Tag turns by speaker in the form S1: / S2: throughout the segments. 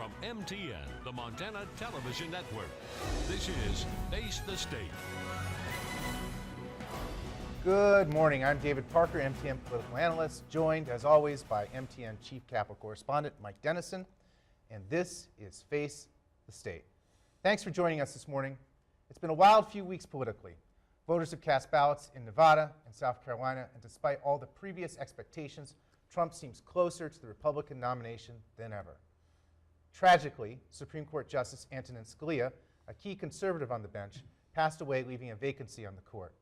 S1: from MTN, the Montana Television Network. This is Face the State.
S2: Good morning. I'm David Parker, MTN political analyst, joined as always by MTN Chief Capital Correspondent Mike Dennison, and this is Face the State. Thanks for joining us this morning. It's been a wild few weeks politically. Voters have cast ballots in Nevada and South Carolina, and despite all the previous expectations, Trump seems closer to the Republican nomination than ever. Tragically, Supreme Court Justice Antonin Scalia, a key conservative on the bench, passed away, leaving a vacancy on the court.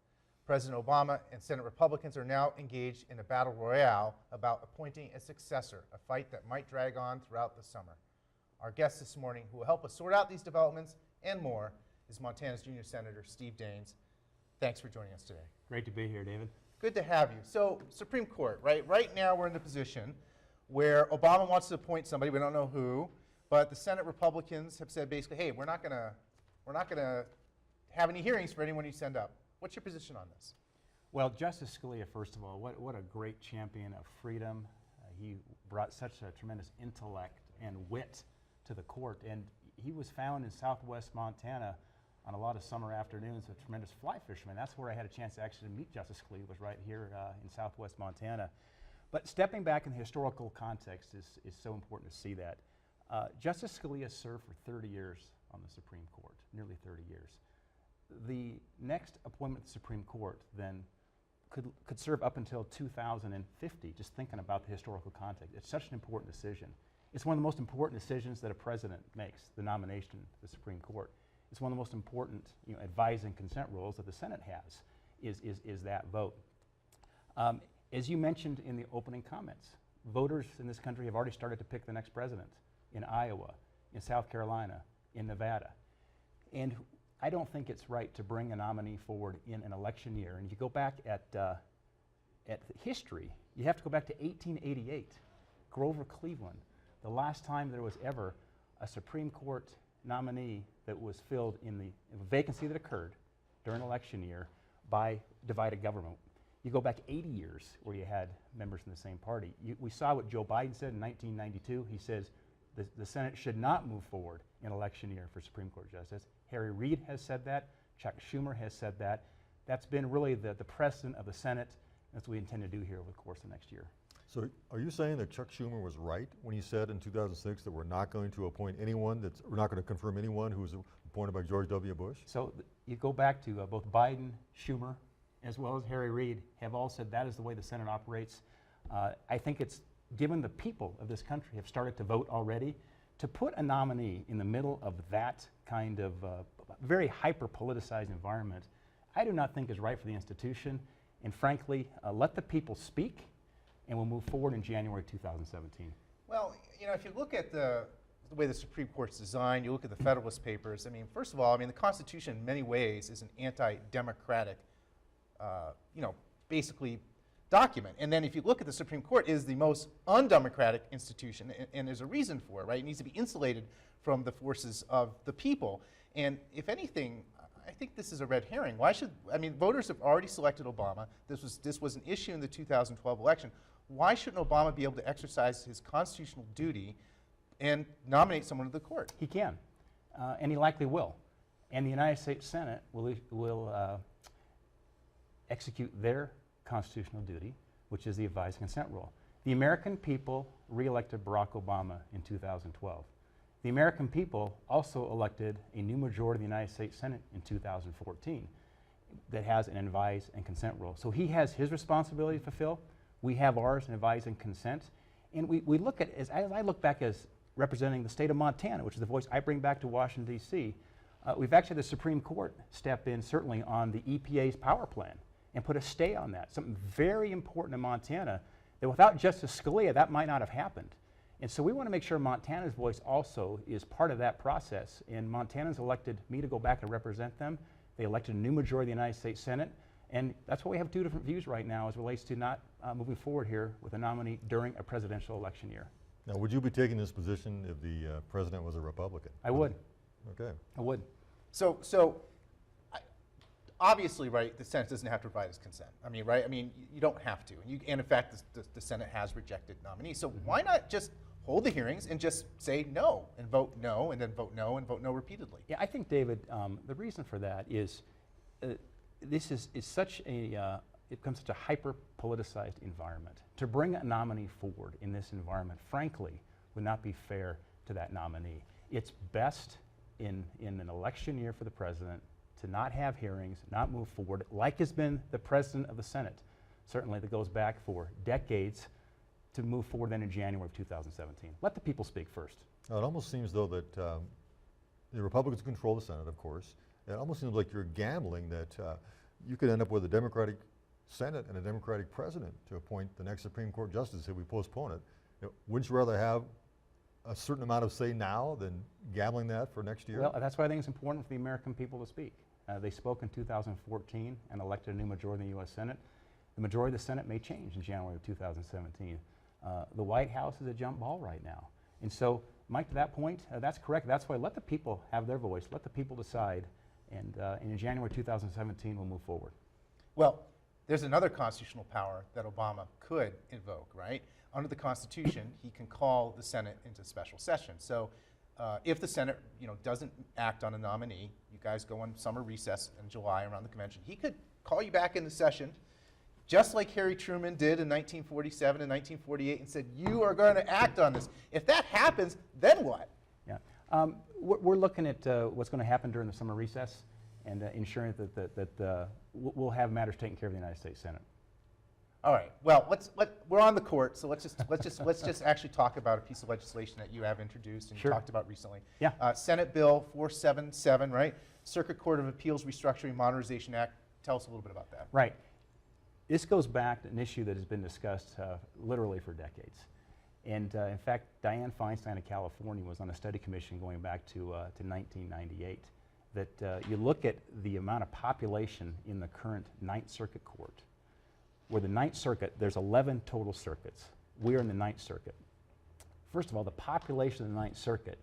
S2: President Obama and Senate Republicans are now engaged in a battle royale about appointing a successor, a fight that might drag on throughout the summer. Our guest this morning, who will help us sort out these developments and more, is Montana's Junior Senator Steve Daines. Thanks for joining us today.
S3: Great to be here, David.
S2: Good to have you. So, Supreme Court, right? Right now we're in the position where Obama wants to appoint somebody, we don't know who, but the Senate Republicans have said basically, hey, we're not gonna have any hearings for anyone you send up. What's your position on this?
S3: Well, Justice Scalia, first of all, what a great champion of freedom. He brought such a tremendous intellect and wit to the court, and he was found in southwest Montana on a lot of summer afternoons, a tremendous fly fisherman. That's where I had a chance to actually meet Justice Scalia, was right here in southwest Montana. But stepping back in the historical context is so important to see that. Justice Scalia served for 30 years on the Supreme Court, nearly 30 years. The next appointment to the Supreme Court then could serve up until 2050, just thinking about the historical context. It's such an important decision. It's one of the most important decisions that a president makes, the nomination to the Supreme Court. It's one of the most important advise and consent rules that the Senate has, is that vote. As you mentioned in the opening comments, voters in this country have already started to pick the next president in Iowa, in South Carolina, in Nevada. And I don't think it's right to bring a nominee forward in an election year. And if you go back at history, you have to go back to 1888, Grover Cleveland, the last time there was ever a Supreme Court nominee that was filled in the vacancy that occurred during election year by divided government. You go back 80 years where you had members in the same party. We saw what Joe Biden said in 1992. He says the Senate should not move forward in election year for Supreme Court justice. Harry Reid has said that. Chuck Schumer has said that. That's been really the precedent of the Senate. That's what we intend to do here over the course of next year.
S4: So are you saying that Chuck Schumer was right when he said in 2006 that we're not going to appoint anyone, we're not going to confirm anyone who was appointed by George W. Bush?
S3: So you go back to both Biden, Schumer, as well as Harry Reid have all said that is the way the Senate operates. I think it's given the people of this country have started to vote already, to put a nominee in the middle of that kind of very hyper-politicized environment, I do not think is right for the institution. And frankly, let the people speak, and we'll move forward in January 2017.
S2: Well, if you look at the way the Supreme Court's designed, you look at the Federalist Papers, first of all, the Constitution in many ways is an anti-democratic, basically document. And then if you look at the Supreme Court, it is the most undemocratic institution, and there's a reason for it, right? It needs to be insulated from the forces of the people. And if anything, I think this is a red herring. Why should, voters have already selected Obama. This was an issue in the 2012 election. Why shouldn't Obama be able to exercise his constitutional duty and nominate someone to the court?
S3: He can, and he likely will. And the United States Senate will execute their constitutional duty, which is the advise and consent rule. The American people re-elected Barack Obama in 2012. The American people also elected a new majority of the United States Senate in 2014 that has an advise and consent rule. So he has his responsibility to fulfill. We have ours in advise and consent. And we look at, as I look back as representing the state of Montana, which is the voice I bring back to Washington, D.C., we've actually had the Supreme Court step in certainly on the EPA's power plan and put a stay on that, something very important in Montana that without Justice Scalia, that might not have happened. And so we want to make sure Montana's voice also is part of that process. And Montanans elected me to go back and represent them. They elected a new majority of the United States Senate. And that's why we have two different views right now as it relates to not moving forward here with a nominee during a presidential election year.
S4: Now, would you be taking this position if the president was a Republican?
S3: I would.
S4: Okay.
S3: I would.
S2: So obviously, right, the Senate doesn't have to provide its consent. You don't have to. And in fact, the Senate has rejected nominees. So why not just hold the hearings and just say no and vote no and then vote no and vote no repeatedly.
S3: Yeah, I think, David, the reason for that is this is such a, it becomes such a hyper-politicized environment. To bring a nominee forward in this environment, frankly, would not be fair to that nominee. It's best in an election year for the president to not have hearings, not move forward, like has been the president of the Senate, certainly that goes back for decades, to move forward then in January of 2017. Let the people speak first.
S4: It almost seems though that the Republicans control the Senate, of course. It almost seems like you're gambling that you could end up with a Democratic Senate and a Democratic president to appoint the next Supreme Court justice if we postpone it. You know, wouldn't you rather have a certain amount of say now than gambling that for next year?
S3: Well, that's why I think it's important for the American people to speak. They spoke in 2014 and elected a new majority in the U.S. Senate. The majority of the Senate may change in January of 2017. The White House is a jump ball right now. And so, Mike, to that point, that's correct. That's why let the people have their voice. Let the people decide. And in January 2017, we'll move forward.
S2: Well, there's another constitutional power that Obama could invoke, right? Under the Constitution, he can call the Senate into special session. So if the Senate doesn't act on a nominee, you guys go on summer recess in July around the convention, he could call you back into session, just like Harry Truman did in 1947 and 1948, and said, you are going to act on this. If that happens, then what?
S3: Yeah. We're looking at what's going to happen during the summer recess and ensuring that we'll have matters taken care of in the United States Senate.
S2: All right. Well, we're on the court, so let's just actually talk about a piece of legislation that you have introduced and
S3: Sure.
S2: talked about recently.
S3: Yeah.
S2: Senate Bill 477, right? Circuit Court of Appeals Restructuring Modernization Act. Tell us a little bit about that.
S3: Right. This goes back to an issue that has been discussed literally for decades. And in fact, Dianne Feinstein of California was on a study commission going back to 1998. That you look at the amount of population in the current Ninth Circuit Court, where the Ninth Circuit, there's 11 total circuits. We're in the Ninth Circuit. First of all, the population of the Ninth Circuit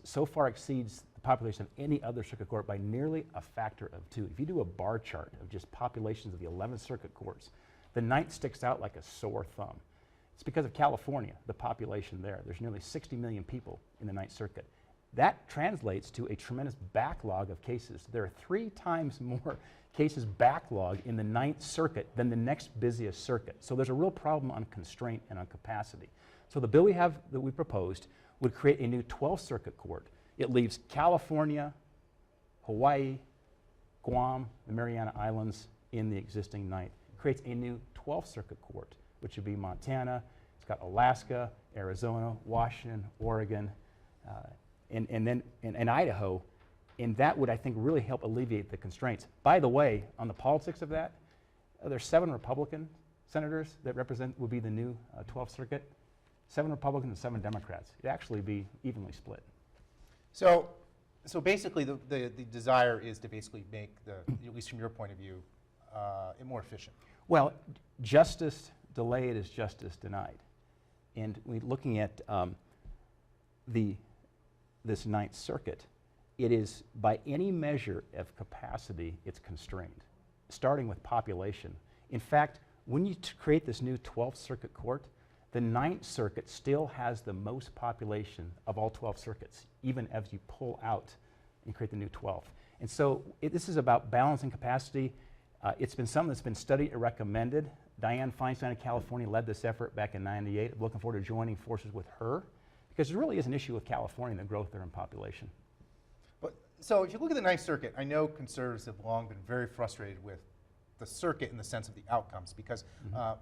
S3: so far exceeds the population of any other circuit court by nearly a factor of 2. If you do a bar chart of just populations of the 11 circuit courts, the Ninth sticks out like a sore thumb. It's because of California, the population there. There's nearly 60 million people in the Ninth Circuit. That translates to a tremendous backlog of cases. There are 3 times more cases backlog in the Ninth Circuit than the next busiest circuit. So there's a real problem on constraint and on capacity. So the bill that we proposed would create a new 12th Circuit Court. It leaves California, Hawaii, Guam, the Mariana Islands in the existing Ninth. It creates a new 12th Circuit Court, which would be Montana. It's got Alaska, Arizona, Washington, Oregon, and Idaho. And that would, I think, really help alleviate the constraints. By the way, on the politics of that, there's 7 Republican senators that would be the new 12th Circuit. 7 Republicans and 7 Democrats. It'd actually be evenly split.
S2: So basically, the desire is to basically make at least from your point of view, it more efficient.
S3: Well, justice delayed is justice denied. And we're looking at this Ninth Circuit, it is, by any measure of capacity, it's constrained, starting with population. In fact, when you create this new 12th Circuit Court, the Ninth Circuit still has the most population of all 12 circuits, even as you pull out and create the new 12th. And so this is about balancing capacity. It's been something that's been studied and recommended. Dianne Feinstein of California led this effort back in '98. I'm looking forward to joining forces with her, because there really is an issue with California and the growth there in population.
S2: But so if you look at the Ninth Circuit, I know conservatives have long been very frustrated with the circuit in the sense of the outcomes, because a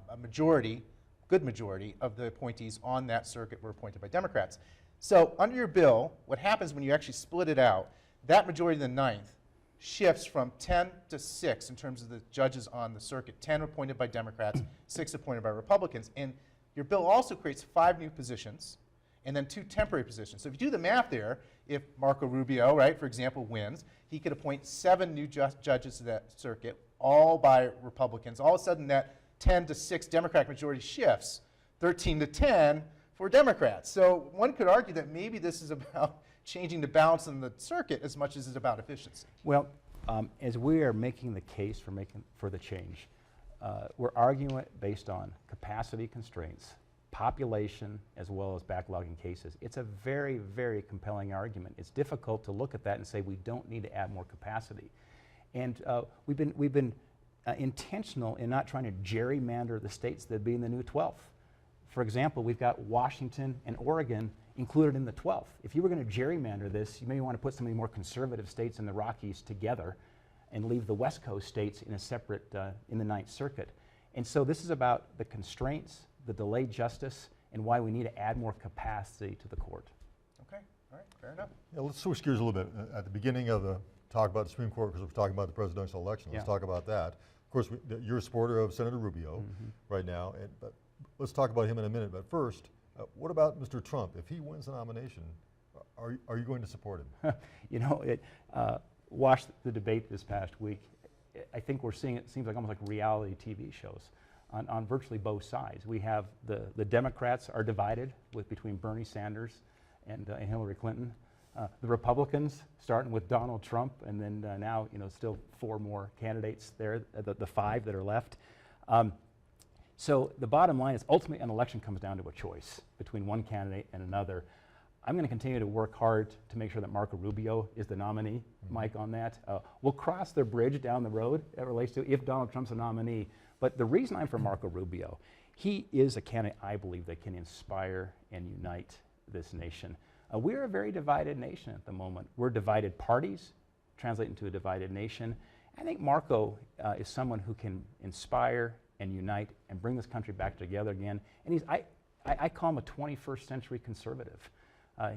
S2: good majority of the appointees on that circuit were appointed by Democrats. So under your bill, what happens when you actually split it out, that majority of the Ninth shifts from 10 to 6 in terms of the judges on the circuit. 10 appointed by Democrats, 6 appointed by Republicans. And your bill also creates 5 new positions and then 2 temporary positions. So if you do the math there, if Marco Rubio, right, for example, wins, he could appoint 7 new judges to that circuit, all by Republicans. All of a sudden, that 10 to 6 Democratic majority shifts 13 to 10 for Democrats. So one could argue that maybe this is about changing the balance in the circuit as much as it's about efficiency.
S3: Well, as we are making the case for the change, we're arguing it based on capacity constraints population as well as backlogging cases. It's a very, very compelling argument. It's difficult to look at that and say we don't need to add more capacity. And we've been intentional in not trying to gerrymander the states that be in the new 12th. For example, we've got Washington and Oregon included in the 12th. If you were going to gerrymander this, you may want to put some of the more conservative states in the Rockies together and leave the West Coast states in a separate, in the Ninth Circuit. And so this is about the constraints, the delayed justice, and why we need to add more capacity to the court.
S2: Okay, all right, fair enough.
S4: Yeah, let's switch gears a little bit. At the beginning of the talk about the Supreme Court, because we're talking about the presidential election, let's talk about that. Of course, you're a supporter of Senator Rubio right now, but let's talk about him in a minute. But first, what about Mr. Trump? If he wins the nomination, are you going to support him?
S3: You know, watched the debate this past week. I think we're seeing, it seems like almost like reality TV shows on virtually both sides. We have the Democrats are divided between Bernie Sanders and Hillary Clinton. The Republicans, starting with Donald Trump, and then now, you know, still 4 more candidates there, the 5 that are left. So the bottom line is ultimately an election comes down to a choice between one candidate and another. I'm going to continue to work hard to make sure that Marco Rubio is the nominee, Mike, on that. We'll cross the bridge down the road that relates to if Donald Trump's a nominee. But the reason I'm for Marco Rubio, he is a candidate I believe that can inspire and unite this nation. We're a very divided nation at the moment. We're divided parties, translate into a divided nation. I think Marco is someone who can inspire and unite and bring this country back together again. And I call him a 21st century conservative.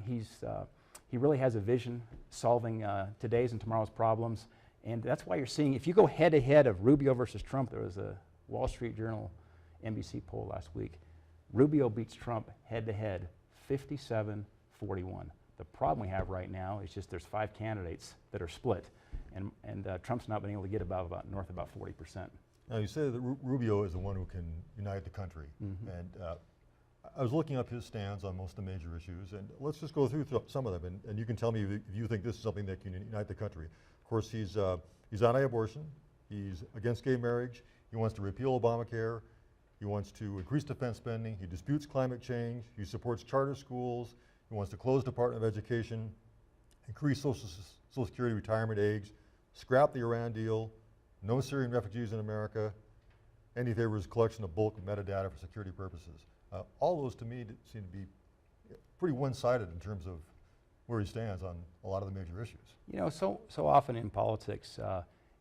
S3: He really has a vision solving today's and tomorrow's problems. And that's why you're seeing, if you go head to head of Rubio versus Trump, there was a Wall Street Journal NBC poll last week. Rubio beats Trump head to head, 57-41. The problem we have right now is just there's 5 candidates that are split, and Trump's not been able to get north about 40%.
S4: Now you say that Rubio is the one who can unite the country, and I was looking up his stands on most of the major issues, and let's just go through some of them, and you can tell me if you think this is something that can unite the country. Of course, he's anti-abortion, he's against gay marriage, he wants to repeal Obamacare, he wants to increase defense spending, he disputes climate change, he supports charter schools, he wants to close Department of Education, increase Social Security retirement age, scrap the Iran deal, no Syrian refugees in America, and he favors collection of bulk metadata for security purposes. All those to me seem to be pretty one-sided in terms of where he stands on a lot of the major issues.
S3: You know, so often in politics,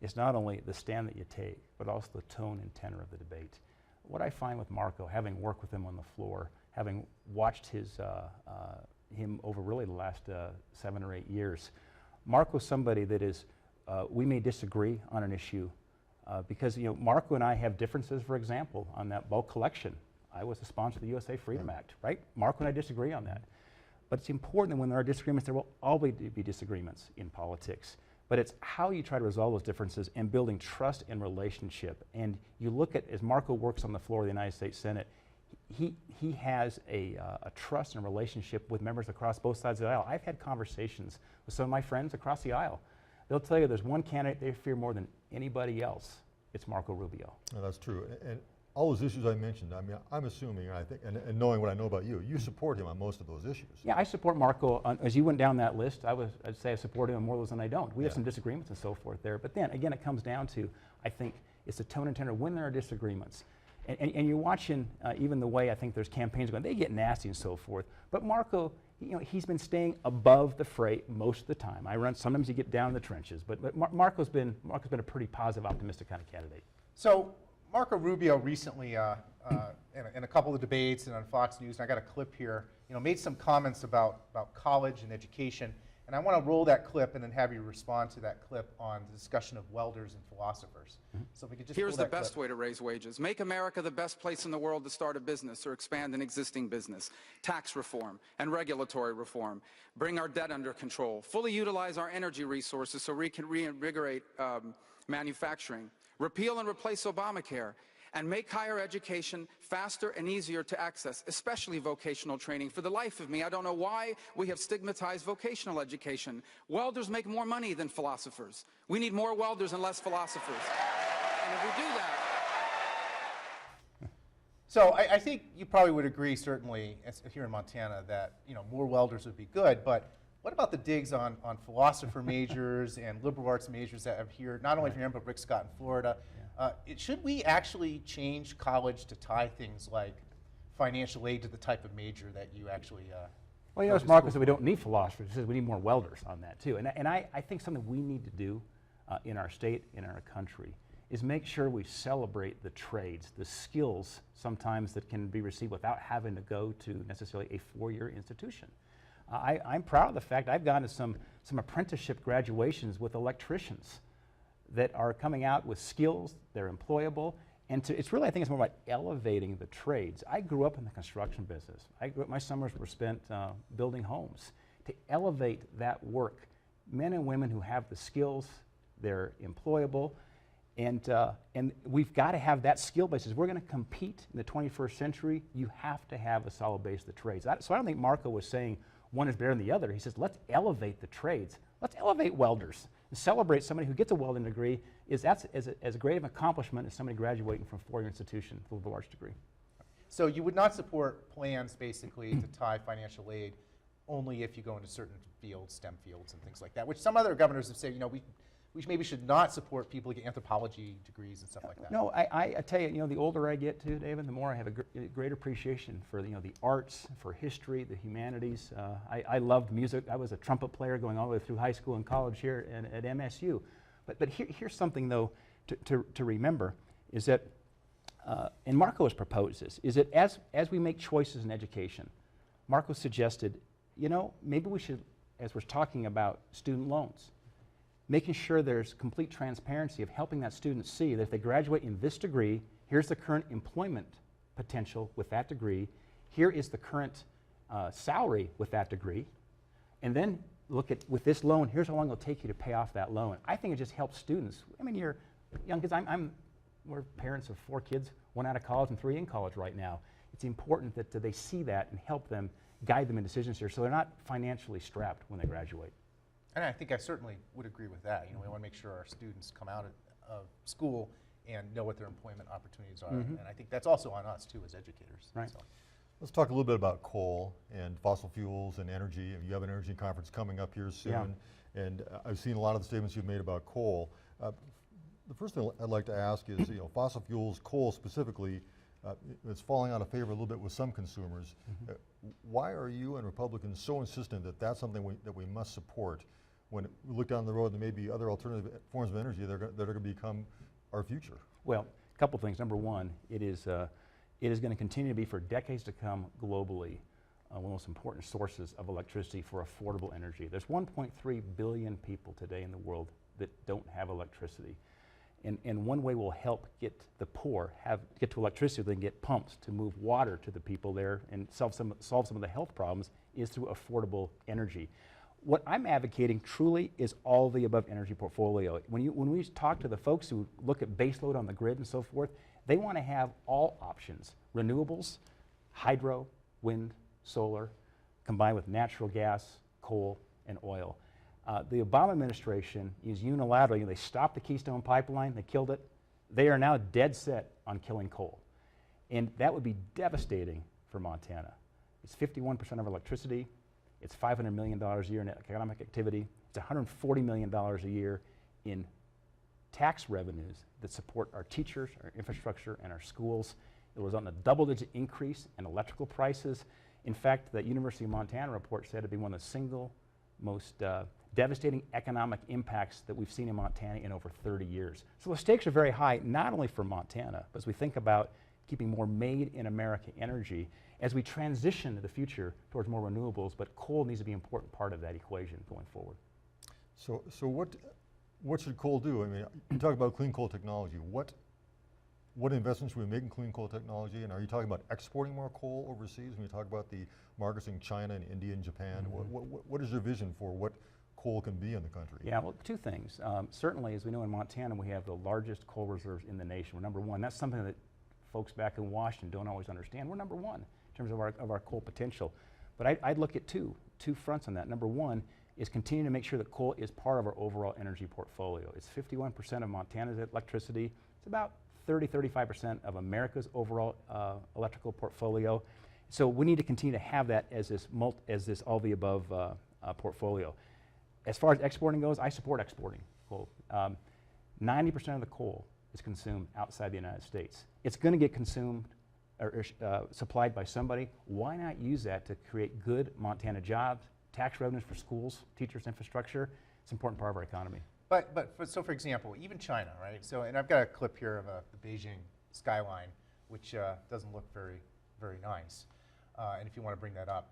S3: it's not only the stand that you take, but also the tone and tenor of the debate. What I find with Marco, having worked with him on the floor, having watched him over really the last 7 or 8 years, Marco's somebody that is, we may disagree on an issue because, you know, Marco and I have differences, for example, on that bulk collection. I was a sponsor of the USA Freedom Act, right? Marco and I disagree on that. But it's important that when there are disagreements, there will always be disagreements in politics. But it's how you try to resolve those differences and building trust and relationship. And you look at, as Marco works on the floor of the United States Senate, he has a trust and relationship with members across both sides of the aisle. I've had conversations with some of my friends across the aisle. They'll tell you there's one candidate they fear more than anybody else. It's Marco Rubio.
S4: No, that's true. And all those issues I mentioned, I mean, I'm assuming, I think, and knowing what I know about you, you support him on most of those issues.
S3: Yeah, I support Marco. As you went down that list, I'd say I support him on more of those than I don't. We have some disagreements and so forth there. But then, again, it comes down to, I think, it's the tone and tenor when there are disagreements. And you're watching even the way I think there's campaigns going, they get nasty and so forth. But Marco, you know, he's been staying above the fray most of the time. Sometimes you get down in the trenches, but Marco's been a pretty positive, optimistic kind of candidate.
S2: So Marco Rubio recently, in a couple of debates and on Fox News, and I got a clip here, you know, made some comments about college and education. And I want to roll that clip and then have you respond to that clip on the discussion of welders and philosophers. So if we could just
S5: Here's
S2: roll
S5: the
S2: that
S5: best
S2: clip.
S5: way to raise wages. Make America the best place in the world to start a business or expand an existing business. Tax reform and regulatory reform. Bring our debt under control. Fully utilize our energy resources so we can reinvigorate manufacturing. Repeal and replace Obamacare. And make higher education faster and easier to access, especially vocational training. For the life of me, I don't know why we have stigmatized vocational education. Welders make more money than philosophers. We need more welders and less philosophers. And if we do that...
S2: So I think you probably would agree, certainly, here in Montana, that more welders would be good. But what about the digs on philosopher majors and liberal arts majors that have here, not only from here, but Rick Scott in Florida? Should we actually change college to tie things like financial aid to the type of major that you actually
S3: well, as Marco said, we don't need philosophers. He says we need more welders on that, too. And I think something we need to do in our state, in our country, is make sure we celebrate the trades, the skills sometimes that can be received without having to go to necessarily a four-year institution. I'm proud of the fact I've gone to some apprenticeship graduations with electricians that are coming out with skills, they're employable, and it's really, I think it's more about elevating the trades. I grew up in the construction business. My summers were spent building homes. To elevate that work, men and women who have the skills, they're employable, and we've got to have that skill base. If we're going to compete in the 21st century, you have to have a solid base of the trades. So I don't think Marco was saying one is better than the other. He says, let's elevate the trades. Let's elevate welders and celebrate somebody who gets a welding degree. That's as great of an accomplishment as somebody graduating from a four-year institution with a large degree.
S2: So you would not support plans, basically, to tie financial aid only if you go into certain fields, STEM fields and things like that, which some other governors have said, we maybe should not support people who get anthropology degrees and stuff like that.
S3: No, I tell you, the older I get too, David, the more I have a great appreciation for the arts, for history, the humanities. I loved music. I was a trumpet player going all the way through high school and college here at MSU. But here's something though to remember is that, and Marco has proposed this, is that as we make choices in education, Marco suggested, maybe we should, as we're talking about student loans, making sure there's complete transparency of helping that student see that if they graduate in this degree, here's the current employment potential with that degree, here is the current salary with that degree, and then look at, with this loan, here's how long it'll take you to pay off that loan. I think it just helps students. I mean, you're young kids, we're parents of 4 kids, 1 out of college and 3 in college right now. It's important that they see that and help them, guide them in decisions here so they're not financially strapped when they graduate.
S2: And I think I certainly would agree with that. We want to make sure our students come out of school and know what their employment opportunities are. And I think that's also on us, too, as educators.
S3: Right.
S2: So.
S4: Let's talk a little bit about coal and fossil fuels and energy. You have an energy conference coming up here soon, and I've seen a lot of the statements you've made about coal. The first thing I'd like to ask is, fossil fuels, coal specifically, it's falling out of favor a little bit with some consumers. Why are you and Republicans so insistent that that's something that we must support when we look down the road and there may be other alternative forms of energy that are going to become our future?
S3: Well, a couple things. Number one, it is going to continue to be for decades to come globally one of the most important sources of electricity for affordable energy. There's 1.3 billion people today in the world that don't have electricity. And one way we'll help get the poor get to electricity, they can get pumps to move water to the people there and solve some of the health problems is through affordable energy. What I'm advocating truly is all the above energy portfolio. When we talk to the folks who look at baseload on the grid and so forth, they want to have all options, renewables, hydro, wind, solar, combined with natural gas, coal, and oil. The Obama administration is unilaterally, they stopped the Keystone Pipeline, they killed it. They are now dead set on killing coal. And that would be devastating for Montana. It's 51% of our electricity. It's $500 million a year in economic activity. It's $140 million a year in tax revenues that support our teachers, our infrastructure, and our schools. It was on a double-digit increase in electrical prices. In fact, the University of Montana report said it'd be one of the single most devastating economic impacts that we've seen in Montana in over 30 years. So the stakes are very high, not only for Montana, but as we think about keeping more made in America energy, as we transition to the future towards more renewables, but coal needs to be an important part of that equation going forward.
S4: So what should coal do? I mean, you talk about clean coal technology. What investments should we make in clean coal technology? And are you talking about exporting more coal overseas when you talk about the markets in China and India and Japan? What is your vision for what coal can be in the country?
S3: Yeah, well, 2 things. Certainly, as we know in Montana, we have the largest coal reserves in the nation. We're number 1. That's something that folks back in Washington don't always understand. We're number 1 in terms of our coal potential. But I'd look at two fronts on that. Number 1 is continuing to make sure that coal is part of our overall energy portfolio. It's 51% of Montana's electricity. It's about 35% of America's overall electrical portfolio. So we need to continue to have that as this all-the-above portfolio. As far as exporting goes, I support exporting coal. 90% of the coal is consumed outside the United States. It's going to get consumed or supplied by somebody. Why not use that to create good Montana jobs, tax revenues for schools, teachers, infrastructure? It's an important part of our economy.
S2: So for example, even China, right? So, and I've got a clip here of the Beijing skyline, which doesn't look very, very nice. And if you want to bring that up,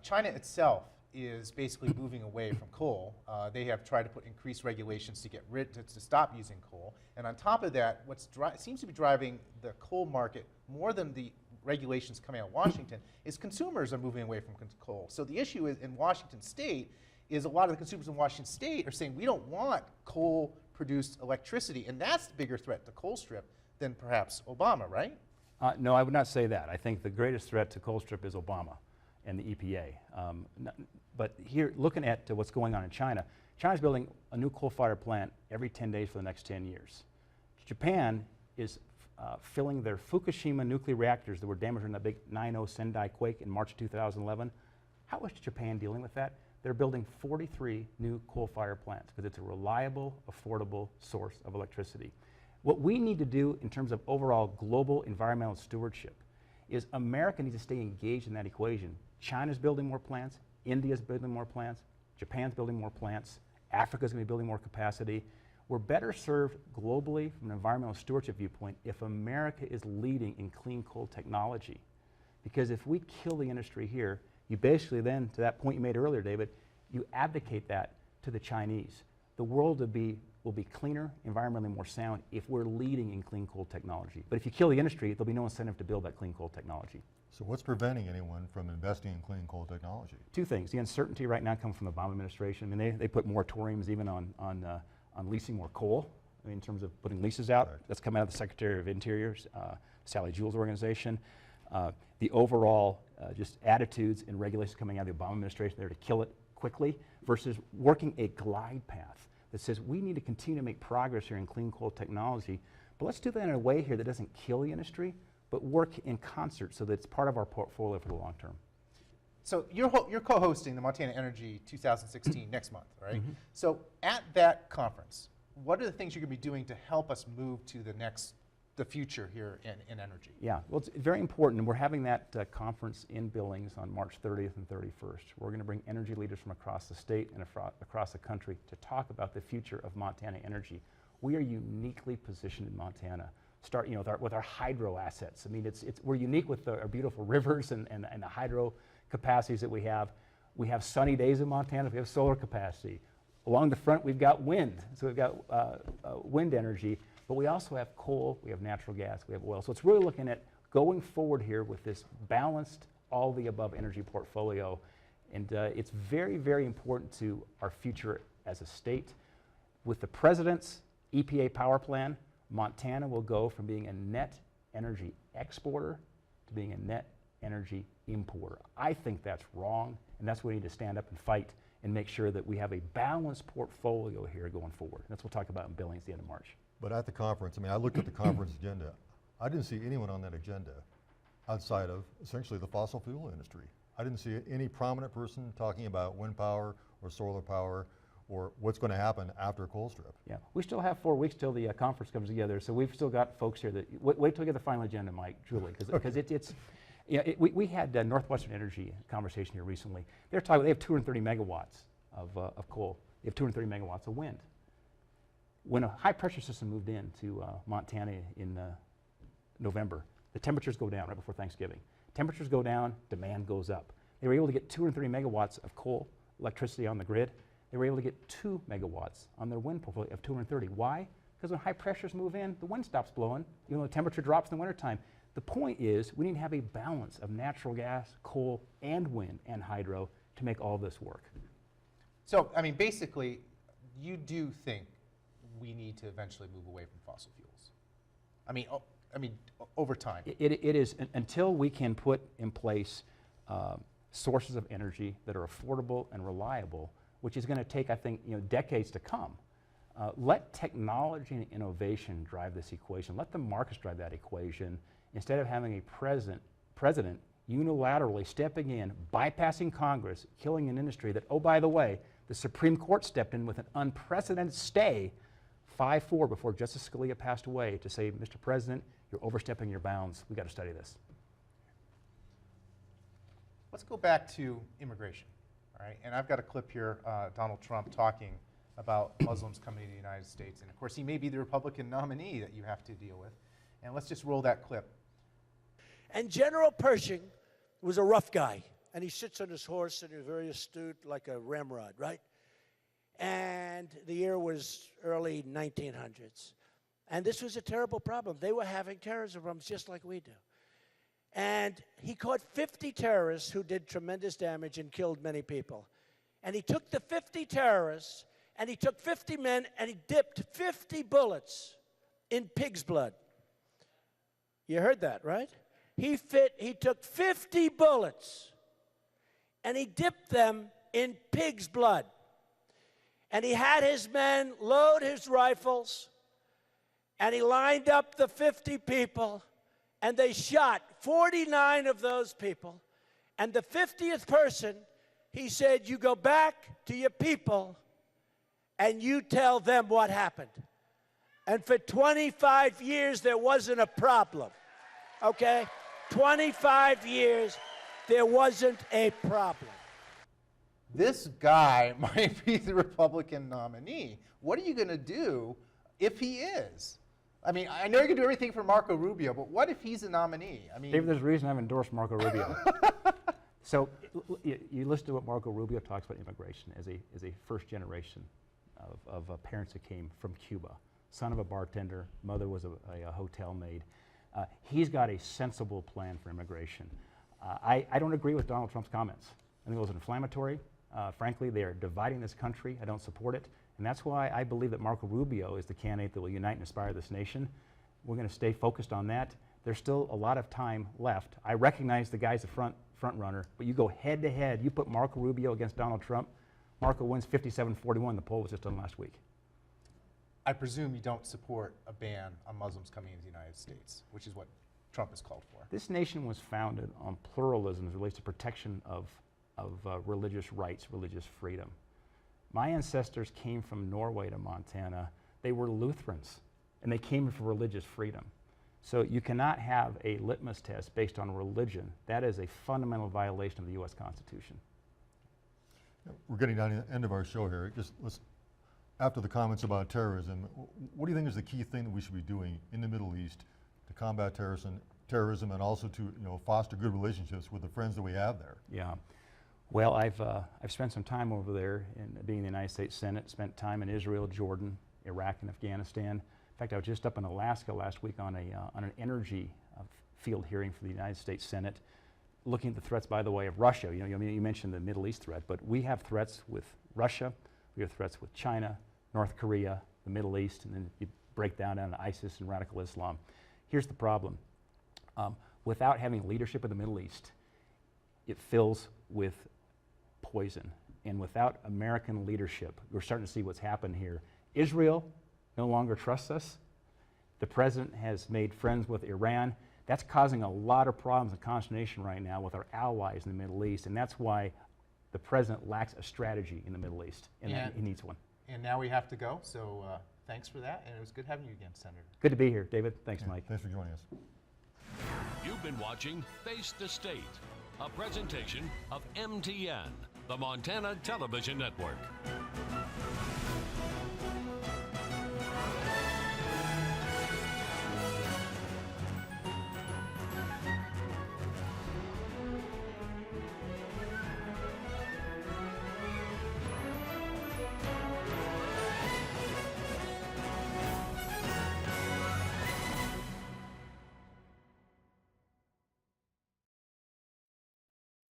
S2: China itself is basically moving away from coal. They have tried to put increased regulations to get to stop using coal. And on top of that, what seems to be driving the coal market more than the regulations coming out of Washington is consumers are moving away from coal. So the issue is in Washington State is a lot of the consumers in Washington State are saying we don't want coal-produced electricity, and that's the bigger threat to Colstrip than perhaps Obama, right?
S3: No, I would not say that. I think the greatest threat to Colstrip is Obama and the EPA. But here, looking at what's going on in China, China's building a new coal-fired plant every 10 days for the next 10 years. Japan is filling their Fukushima nuclear reactors that were damaged in the big 9/0 Sendai quake in March 2011. How is Japan dealing with that? They're building 43 new coal-fired plants because it's a reliable, affordable source of electricity. What we need to do in terms of overall global environmental stewardship is America needs to stay engaged in that equation. China's building more plants, India's building more plants, Japan's building more plants, Africa's going to be building more capacity. We're better served globally from an environmental stewardship viewpoint if America is leading in clean coal technology. Because if we kill the industry here, you basically then, to that point you made earlier, David, you advocate that to the Chinese. The world will be cleaner, environmentally more sound if we're leading in clean coal technology. But if you kill the industry, there'll be no incentive to build that clean coal technology.
S4: So what's preventing anyone from investing in clean coal technology?
S3: Two things. The uncertainty right now comes from the Obama administration. I mean, they put moratoriums even on leasing more coal, I mean, in terms of putting leases out.
S4: Right.
S3: That's come out of the Secretary of Interior's, Sally Jewell's organization. The overall just attitudes and regulations coming out of the Obama administration there to kill it quickly versus working a glide path that says we need to continue to make progress here in clean coal technology, but let's do that in a way here that doesn't kill the industry, but work in concert so that it's part of our portfolio for the long term.
S2: So you're co-hosting the Montana Energy 2016 next month, right? Mm-hmm. So at that conference, what are the things you're going to be doing to help us move to the future here in energy? Yeah,
S3: well, it's very important, and we're having that conference in Billings on March 30th and 31st. We're going to bring energy leaders from across the state and across the country to talk about the future of Montana energy. We are uniquely positioned in Montana. Start, with our hydro assets. I mean, we're unique with our beautiful rivers and the hydro capacities that we have. We have sunny days in Montana. We have solar capacity. Along the front, we've got wind. So we've got wind energy. But we also have coal, we have natural gas, we have oil. So it's really looking at going forward here with this balanced, all-the-above energy portfolio. And it's very, very important to our future as a state. With the President's EPA power plan, Montana will go from being a net energy exporter to being a net energy importer. I think that's wrong, and that's what we need to stand up and fight and make sure that we have a balanced portfolio here going forward. And that's what we'll talk about in Billings at the end of March.
S4: But at the conference, I mean, I looked at the conference agenda. I didn't see anyone on that agenda outside of essentially the fossil fuel industry. I didn't see any prominent person talking about wind power or solar power or what's going to happen after Colstrip.
S3: Yeah, we still have 4 weeks till the conference comes together, so we've still got folks here that, wait till we get the final agenda, Mike, truly, because we had Northwestern Energy conversation here recently. They're talking, they have 230 megawatts of coal. They have 230 megawatts of wind. When a high pressure system moved into Montana in November, the temperatures go down right before Thanksgiving. Temperatures go down, demand goes up. They were able to get 230 megawatts of coal electricity on the grid. They were able to get 2 megawatts on their wind portfolio of 230. Why? Because when high pressures move in, the wind stops blowing, even though the temperature drops in the wintertime. The point is we need to have a balance of natural gas, coal, and wind and hydro to make all this work.
S2: So, I mean, basically, you do think we need to eventually move away from fossil fuels. I mean, over time.
S3: It is, until we can put in place sources of energy that are affordable and reliable, which is going to take, I think, decades to come. Let technology and innovation drive this equation. Let the markets drive that equation instead of having a president unilaterally stepping in, bypassing Congress, killing an industry that, oh, by the way, the Supreme Court stepped in with an unprecedented stay 5-4 before Justice Scalia passed away to say, Mr. President, you're overstepping your bounds. We've got to study this.
S2: Let's go back to immigration, all right? And I've got a clip here, Donald Trump talking about Muslims coming to the United States. And of course, he may be the Republican nominee that you have to deal with. And let's just roll that clip.
S6: And General Pershing was a rough guy. And he sits on his horse and he's very astute, like a ramrod, right? And the year was early 1900s. And this was a terrible problem. They were having terrorism problems just like we do. And he caught 50 terrorists who did tremendous damage and killed many people. And he took the 50 terrorists, and he took 50 men, and he dipped 50 bullets in pig's blood. You heard that, right? He took 50 bullets, and he dipped them in pig's blood. And he had his men load his rifles, and he lined up the 50 people, and they shot 49 of those people. And the 50th person, he said, you go back to your people and you tell them what happened. And for 25 years, there wasn't a problem, okay? 25 years, there wasn't a problem.
S2: This guy might be the Republican nominee. What are you going to do if he is? I mean, I know you can do everything for Marco Rubio, but what if he's a nominee? I mean,
S3: David, there's a reason I've endorsed Marco Rubio. So you listen to what Marco Rubio talks about immigration as a first generation of parents that came from Cuba. Son of a bartender, mother was a hotel maid. He's got a sensible plan for immigration. I don't agree with Donald Trump's comments. I think it was inflammatory. Frankly, they are dividing this country. I don't support it. And that's why I believe that Marco Rubio is the candidate that will unite and inspire this nation. We're going to stay focused on that. There's still a lot of time left. I recognize the guy's the front runner, but you go head to head. You put Marco Rubio against Donald Trump, Marco wins 57-41. The poll was just done last week.
S2: I presume you don't support a ban on Muslims coming into the United States, which is what Trump has called for.
S3: This nation was founded on pluralism as it relates to protection of religious rights, religious freedom. My ancestors came from Norway to Montana. They were Lutherans, and they came for religious freedom. So you cannot have a litmus test based on religion. That is a fundamental violation of the U.S. Constitution.
S4: We're getting down to the end of our show here. After the comments about terrorism, what do you think is the key thing that we should be doing in the Middle East to combat terrorism and also to foster good relationships with the friends that we have there?
S3: Yeah. Well, I've spent some time over there being in the United States Senate, spent time in Israel, Jordan, Iraq, and Afghanistan. In fact, I was just up in Alaska last week on an energy field hearing for the United States Senate, looking at the threats, by the way, of Russia. You mentioned the Middle East threat, but we have threats with Russia, we have threats with China, North Korea, the Middle East, and then you break down to ISIS and radical Islam. Here's the problem. Without having leadership in the Middle East, it fills with poison. And without American leadership, we're starting to see what's happened here. Israel no longer trusts us. The president has made friends with Iran. That's causing a lot of problems and consternation right now with our allies in the Middle East, and that's why the president lacks a strategy in the Middle East, and he needs one.
S2: And now we have to go, so thanks for that, and it was good having you again, Senator.
S3: Good to be here, David. Thanks, Mike.
S4: Thanks for joining us.
S1: You've been watching Face the State, a presentation of MTN, the Montana Television Network.